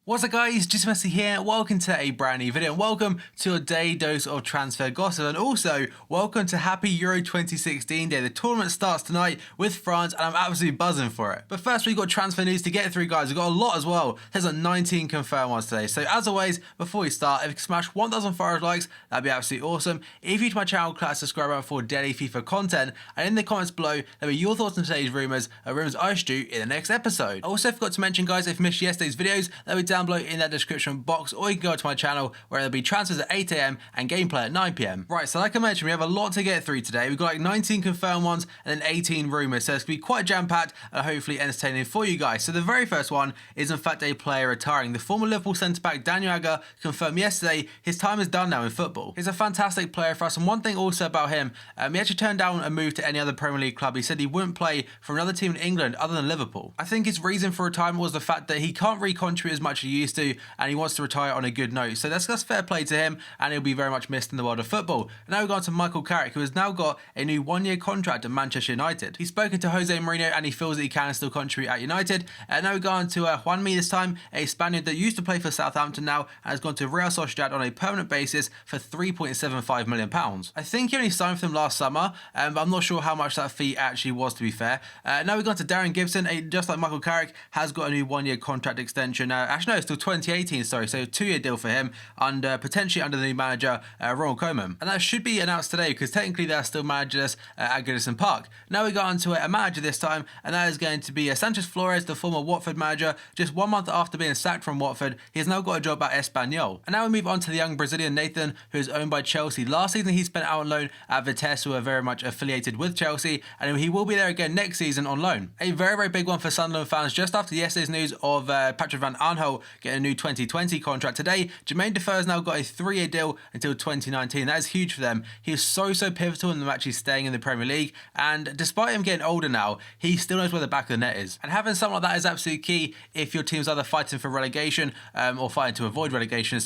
What's up guys, just Messi here, welcome to a brand new video and welcome to a day dose of transfer gossip, and also welcome to Happy Euro 2016 Day. The tournament starts tonight with France and I'm absolutely buzzing for it. But first we've got transfer news to get through guys, we've got a lot as well. There's 19 confirmed ones today, so as always before we start, if you can smash 1,000 likes, that'd be absolutely awesome. If you're to my channel, click that subscribe button for daily FIFA content, and in the comments below let me your thoughts on today's rumours I should do in the next episode. I also forgot to mention guys, if you missed yesterday's videos, they'll be down below in that description box, or you can go to my channel where there'll be transfers at 8 AM and gameplay at 9 PM. Right, so like I mentioned, we have a lot to get through today. We've got like 19 confirmed ones and then 18 rumours, so it's going to be quite jam-packed and hopefully entertaining for you guys. So the very first one is in fact a player retiring. The former Liverpool centre-back Daniel Agger confirmed yesterday his time is done now in football. He's a fantastic player for us, and one thing also about him, he actually turned down a move to any other Premier League club. He said he wouldn't play for another team in England other than Liverpool. I think his reason for retirement was the fact that he can't really contribute as much as he used to, and he wants to retire on a good note. So that's fair play to him, and he'll be very much missed in the world of football. And now we've gone to Michael Carrick, who has now got a new one-year contract at Manchester United. He's spoken to Jose Mourinho and he feels that he can still contribute at United. And now we've gone to Juanmi this time, a Spaniard that used to play for Southampton now and has gone to Real Sociedad on a permanent basis for £3.75 million. I think he only signed for them last summer, but I'm not sure how much that fee actually was, to be fair. Now we've gone to Darren Gibson, just like Michael Carrick, has got a new one-year contract extension. Actually no, it's till 2018, sorry, so a 2-year deal for him, and potentially under the new manager Ronald Koeman. And that should be announced today because technically they're still managers at Goodison Park. Now we got onto a manager this time, and that is going to be Sanchez Flores, the former Watford manager. Just 1 month after being sacked from Watford, he has now got a job at Espanyol. And now we move on to the young Brazilian Nathan, who is owned by Chelsea. Last season he spent out on loan at Vitesse, who are very much affiliated with Chelsea, and he will be there again next season on loan. A very big one for Sunderland fans just after yesterday's news of Patrick van Aanholt getting a new 2020 contract. Today Jermaine Defoe's now got a 3-year deal until 2019. That is huge for them. He is so pivotal in them actually staying in the Premier League, and despite him getting older now, he still knows where the back of the net is. And having someone like that is absolutely key if your team's either fighting for relegation or fighting to avoid relegation,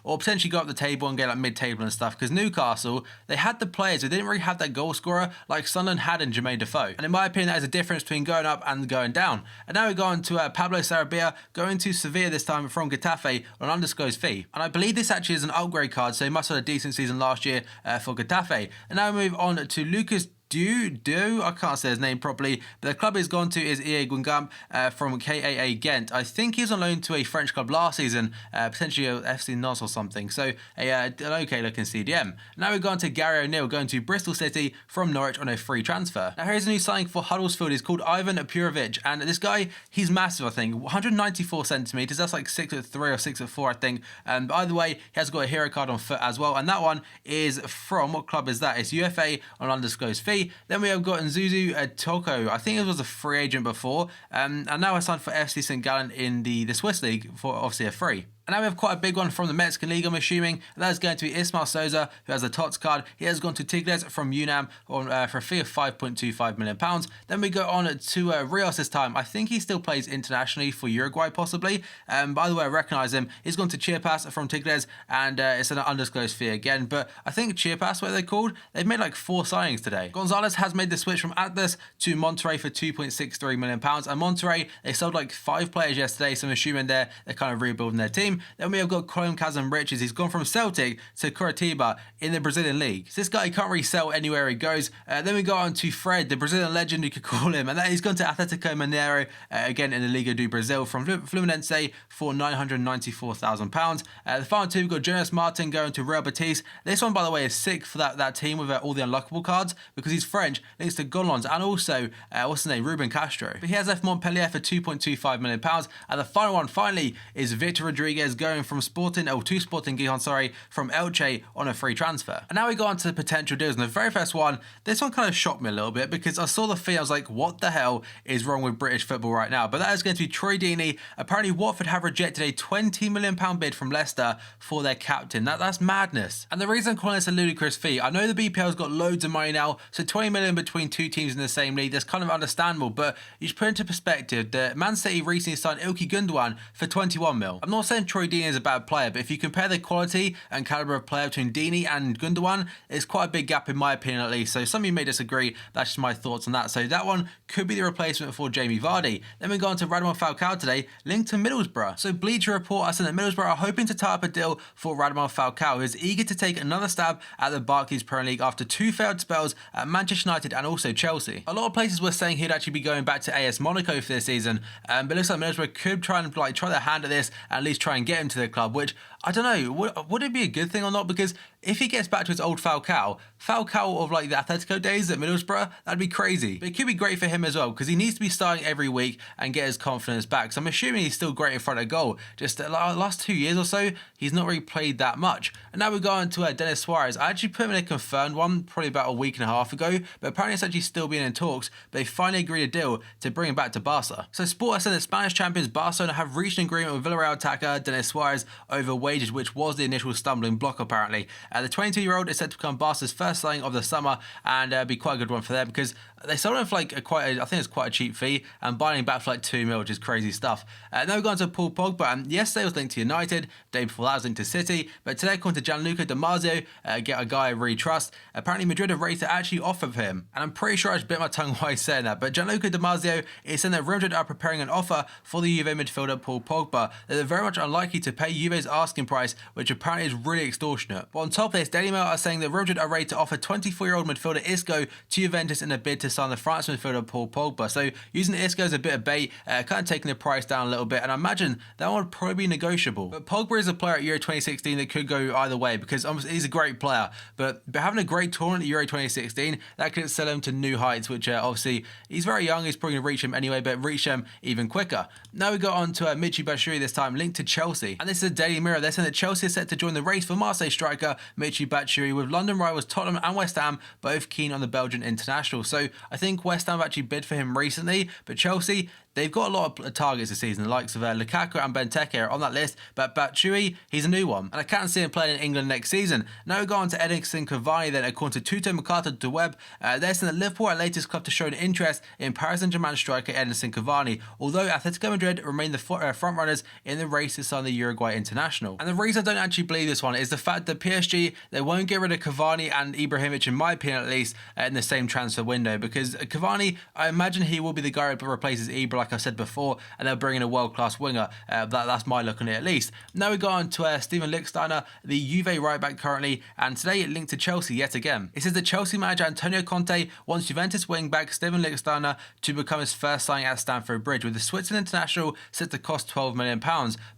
or potentially go up the table and get like mid-table and stuff, because Newcastle, they had the players, they didn't really have that goal scorer like Sunderland had in Jermaine Defoe. And in my opinion, that is a difference between going up and going down. And now we go on to Pablo Sarabia, going to Sevilla this time from Getafe on an undisclosed fee. And I believe this actually is an upgrade card, so he must have had a decent season last year for Getafe. And now we move on to Lucas I can't say his name properly, but the club he's gone to is EA Guingamp from KAA Ghent. I think he was on loan to a French club last season, potentially a FC Nantes or something, so an okay looking CDM. Now we've gone to Gary O'Neill, going to Bristol City from Norwich on a free transfer. Now here's a new signing for Huddersfield. He's called Ivan Purovic, and this guy, he's massive. I think 194 centimeters, that's like 6'3" or 6'4", I think. But either way, he has got a hero card on foot as well, and that one is from, what club is that? It's UFA on undisclosed fee. Then we have got Nzuzu Toko. I think he was a free agent before, and now I signed for FC St. Gallen in the Swiss League for obviously a free. And now we have quite a big one from the Mexican League, I'm assuming. And that is going to be Ismael Souza, who has a TOTS card. He has gone to Tigres from UNAM for a fee of £5.25 million. Then we go on to Rios this time. I think he still plays internationally for Uruguay, possibly. By the way, I recognise him. He's gone to Chiapas from Tigres, and it's an undisclosed fee again. But I think Chiapas, what they're called, they've made like 4 signings today. Gonzalez has made the switch from Atlas to Monterrey for £2.63 million. And Monterrey, they sold like 5 players yesterday, so I'm assuming they're kind of rebuilding their team. Then we have got Colin Kazan Riches. He's gone from Celtic to Curitiba in the Brazilian league. So this guy, he can't really sell anywhere he goes. Then we go on to Fred, the Brazilian legend, you could call him, and that he's gone to Atletico Mineiro again in the Liga do Brazil from Fluminense for £994,000. The final two, we've got Jonas Martin going to Real Betis. This one, by the way, is sick for that team with all the unlockable cards, because he's French, links to Gonlons, and also what's his name, Ruben Castro. But he has left Montpellier for £2.25 million. And the final one, finally, is Victor Rodriguez going from Sporting Gijon, from Elche on a free transfer. And now we go on to the potential deals. And the very first one, this one kind of shocked me a little bit, because I saw the fee, I was like, what the hell is wrong with British football right now? But that is going to be Troy Deeney. Apparently Watford have rejected a £20 million bid from Leicester for their captain. That's madness. And the reason I'm calling this a ludicrous fee, I know the BPL's got loads of money now, so 20 million between 2 teams in the same league, that's kind of understandable, but you should put into perspective that Man City recently signed Ilkay Gundogan for 21 mil. I'm not saying Troy Troy Deeney is a bad player, but if you compare the quality and caliber of player between Deeney and Gundogan, it's quite a big gap in my opinion at least. So some of you may disagree. That's just my thoughts on that. So that one could be the replacement for Jamie Vardy. Then we go on to Radamel Falcao today, linked to Middlesbrough. So Bleacher Report are saying that Middlesbrough are hoping to tie up a deal for Radamel Falcao, who is eager to take another stab at the Barclays Premier League after 2 failed spells at Manchester United and also Chelsea. A lot of places were saying he'd actually be going back to AS Monaco for this season, but it looks like Middlesbrough could try their hand at this and at least try and get him to the club, which I don't know, would it be a good thing or not? Because if he gets back to his old Falcao of like the Atletico days at Middlesbrough, that'd be crazy. But it could be great for him as well, because he needs to be starting every week and get his confidence back. So I'm assuming he's still great in front of goal. Just the last 2 years or so, he's not really played that much. And now we go on to Denis Suarez. I actually put him in a confirmed one probably about a week and a half ago, but apparently it's actually still being in talks. But they finally agreed a deal to bring him back to Barca. So Sport said that Spanish champions Barcelona have reached an agreement with Villarreal attacker Denis Suarez over wages, which was the initial stumbling block apparently. The 22-year-old is set to become Barca's first signing of the summer and be quite a good one for them, because they sold him for like I think it's quite a cheap fee, and buying him back for like 2 mil, which is crazy stuff. Now we've gone to Paul Pogba, and yesterday was linked to United, the day before that was linked to City, but today according to Gianluca Di Marzio, get a guy I really trust, apparently Madrid are ready to actually offer for him, and I'm pretty sure I just bit my tongue while I saying that, but Gianluca Di Marzio is saying that Real Madrid are preparing an offer for the Juve midfielder Paul Pogba, that they're very much unlikely to pay Juve's asking price, which apparently is really extortionate. But on top of this, Daily Mail are saying that Real Madrid are ready to offer 24-year-old midfielder Isco to Juventus in a bid to sign the France midfielder Paul Pogba. So using Isco as a bit of bait, kind of taking the price down a little bit, and I imagine that one would probably be negotiable. But Pogba is a player at Euro 2016 that could go either way, because he's a great player, but having a great tournament at Euro 2016, that could sell him to new heights, which obviously he's very young, he's probably going to reach him anyway, but reach him even quicker. Now we got on to Michy Batshuayi, this time linked to Chelsea, and this is a Daily Mirror. They're saying that Chelsea is set to join the race for Marseille striker Michy Batshuayi, with London rivals Tottenham and West Ham both keen on the Belgian international. So I think West Ham have actually bid for him recently, but Chelsea, they've got a lot of targets this season, the likes of Lukaku and Benteke are on that list, but Batshuayi, he's a new one, and I can't see him playing in England next season. Now we go on to Edinson Cavani then, according to Tuto Mercato de Web, they're saying that Liverpool are the latest club to show an interest in Paris Saint-Germain striker Edinson Cavani, although Atletico Madrid remain the front runners in the race to sign the Uruguay international. And the reason I don't actually believe this one is the fact that PSG, they won't get rid of Cavani and Ibrahimovic, in my opinion at least, in the same transfer window, because Cavani, I imagine he will be the guy who replaces Ibra, like I said before, and they'll bring in a world-class winger. That's my look on it at least. Now we go on to Steven Lichtsteiner, the Juve right-back currently, and today it linked to Chelsea yet again. It says that Chelsea manager Antonio Conte wants Juventus wing-back Steven Lichtsteiner to become his first signing at Stamford Bridge, with the Switzerland international set to cost £12 million.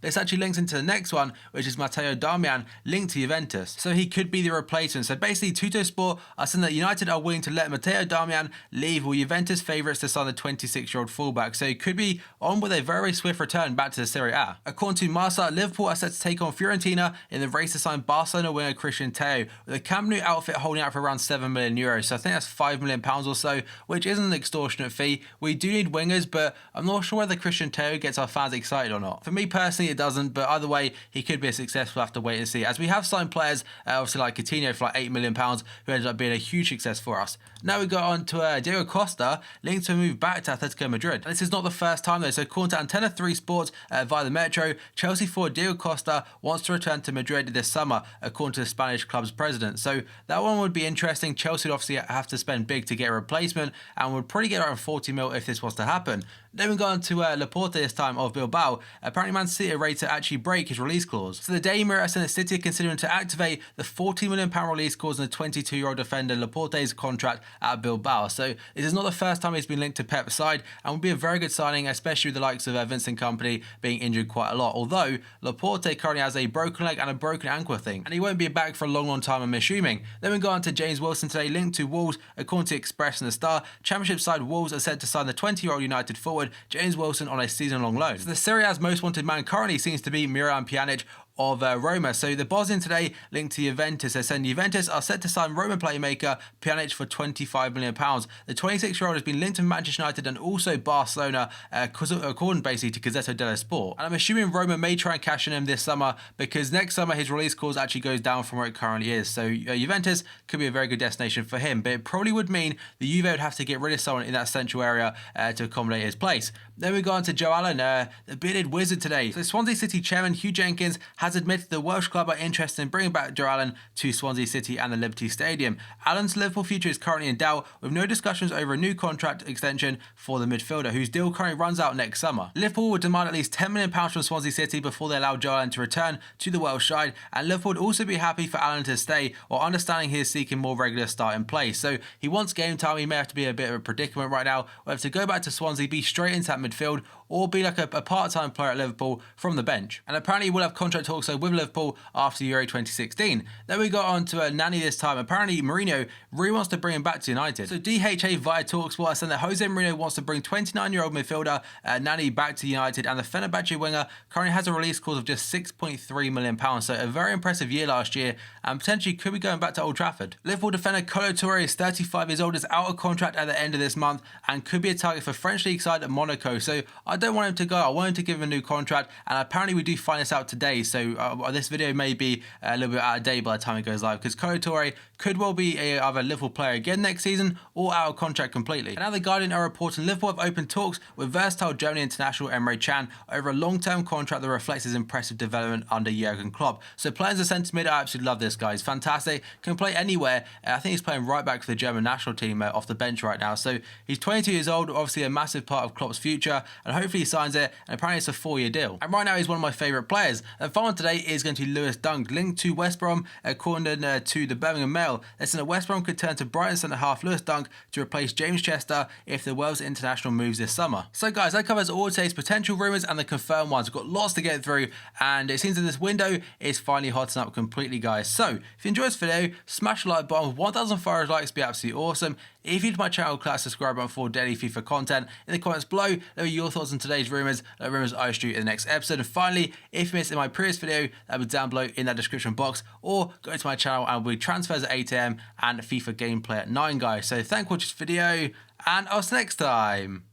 This actually links into the next one, which is Matteo Darmian, linked to Juventus. So he could be the replacement. So basically, Tutto Sport are saying that United are willing to let Matteo Darmian leave, with Juventus favourites to sign the 26-year-old fullback. So he could be on with a very swift return back to the Serie A. According to Marca, Liverpool are set to take on Fiorentina in the race to sign Barcelona winger Christian Teo, with the Camp Nou outfit holding out for around €7 million. So I think that's £5 million or so, which isn't an extortionate fee. We do need wingers, but I'm not sure whether Christian Teo gets our fans excited or not. For me personally, it doesn't, but either way, he could be a success. We'll have to wait and see, as we have signed players, obviously like Coutinho for like £8 million, who ended up being a huge success for us. Now we go on to Diego Costa, linked to a move back to Atletico Madrid. And this is not the first time though, so according to Antenna 3 Sports via the Metro, Chelsea forward Diego Costa wants to return to Madrid this summer, according to the Spanish club's president. So that one would be interesting. Chelsea would obviously have to spend big to get a replacement, and would probably get around 40 mil if this was to happen. Then we go on to Laporte this time of Bilbao. Apparently Man City are ready to actually break his release clause. So the Daily Mirror said that City are considering to activate the £40 million release clause in the 22-year-old defender Laporte's contract at Bilbao. So it is not the first time he's been linked to Pep's side, and would be a very good signing, especially with the likes of Vincent Kompany being injured quite a lot. Although Laporte currently has a broken leg and a broken ankle, I think, and he won't be back for a long time, I'm assuming. Then we go on to James Wilson today, linked to Wolves. According to Express and the Star, Championship side Wolves are set to sign the 20-year-old United forward James Wilson on a season-long loan. So the Serie A's most wanted man currently seems to be Pjanić of Roma. So the Bosnian today linked to Juventus. They're saying Juventus are set to sign Roma playmaker Pjanić for £25 million. The 26-year-old has been linked to Manchester United and also Barcelona, according basically to Gazzetta dello Sport. And I'm assuming Roma may try and cash in him this summer because next summer his release clause actually goes down from where it currently is. So Juventus could be a very good destination for him, but it probably would mean the Juve would have to get rid of someone in that central area to accommodate his place. Then we go on to Joe Allen, the bearded wizard today. So Swansea City chairman Hugh Jenkins has admitted the Welsh club are interested in bringing back Joe Allen to Swansea City and the Liberty Stadium. Allen's Liverpool future is currently in doubt, with no discussions over a new contract extension for the midfielder, whose deal currently runs out next summer. Liverpool would demand at least £10 million from Swansea City before they allow Joe Allen to return to the Welsh side, and Liverpool would also be happy for Allen to stay, while understanding he is seeking more regular starting play. So he wants game time. He may have to be a bit of a predicament right now, whether to go back to Swansea, be straight into that midfield, or be like a part-time player at Liverpool from the bench. And apparently he will have contract talks with Liverpool after Euro 2016. Then we got on to Nani this time. Apparently Mourinho really wants to bring him back to United. So DHA via TalkSport are saying that Jose Mourinho wants to bring 29-year-old midfielder Nani back to United, and the Fenerbahce winger currently has a release clause of just £6.3 million. So a very impressive year last year, and potentially could be going back to Old Trafford. Liverpool defender Kolo Touré is 35 years old, is out of contract at the end of this month, and could be a target for French league side at Monaco. So I don't want him to go. I want him to give him a new contract, and apparently we do find this out today. So this video may be a little bit out of date by the time it goes live, because Kolo Touré could well be either a Liverpool player again next season or out of contract completely. And now the Guardian are reporting Liverpool have opened talks with versatile German international Emre Can over a long-term contract that reflects his impressive development under Jurgen Klopp. So playing as a centre mid, I absolutely love this guy. He's fantastic, can play anywhere. I think he's playing right back for the German national team off the bench right now. So he's 22 years old, obviously a massive part of Klopp's future, and hopefully he signs it, and apparently it's a 4-year deal. And right now he's one of my favourite players. And final today is going to be Lewis Dunk, linked to West Brom, according to the Birmingham Mail. Listen, that West Brom could turn to Brighton centre half Lewis Dunk to replace James Chester if the Wales international moves this summer. So guys, that covers all today's potential rumours and the confirmed ones. We've got lots to get through, and it seems that this window is finally hotting up completely, guys. So if you enjoyed this video, smash the like button. 1,000 followers likes would be absolutely awesome. If you're to my channel, click that subscribe button for daily FIFA content. In the comments below, let me know your thoughts on today's rumours, rumours I should do in the next episode. And finally, if you missed in my previous video, that will be down below in that description box, or go to my channel and we'll be transfers at 8 AM and FIFA gameplay at 9, guys. So thanks for watching this video, and I'll see you next time.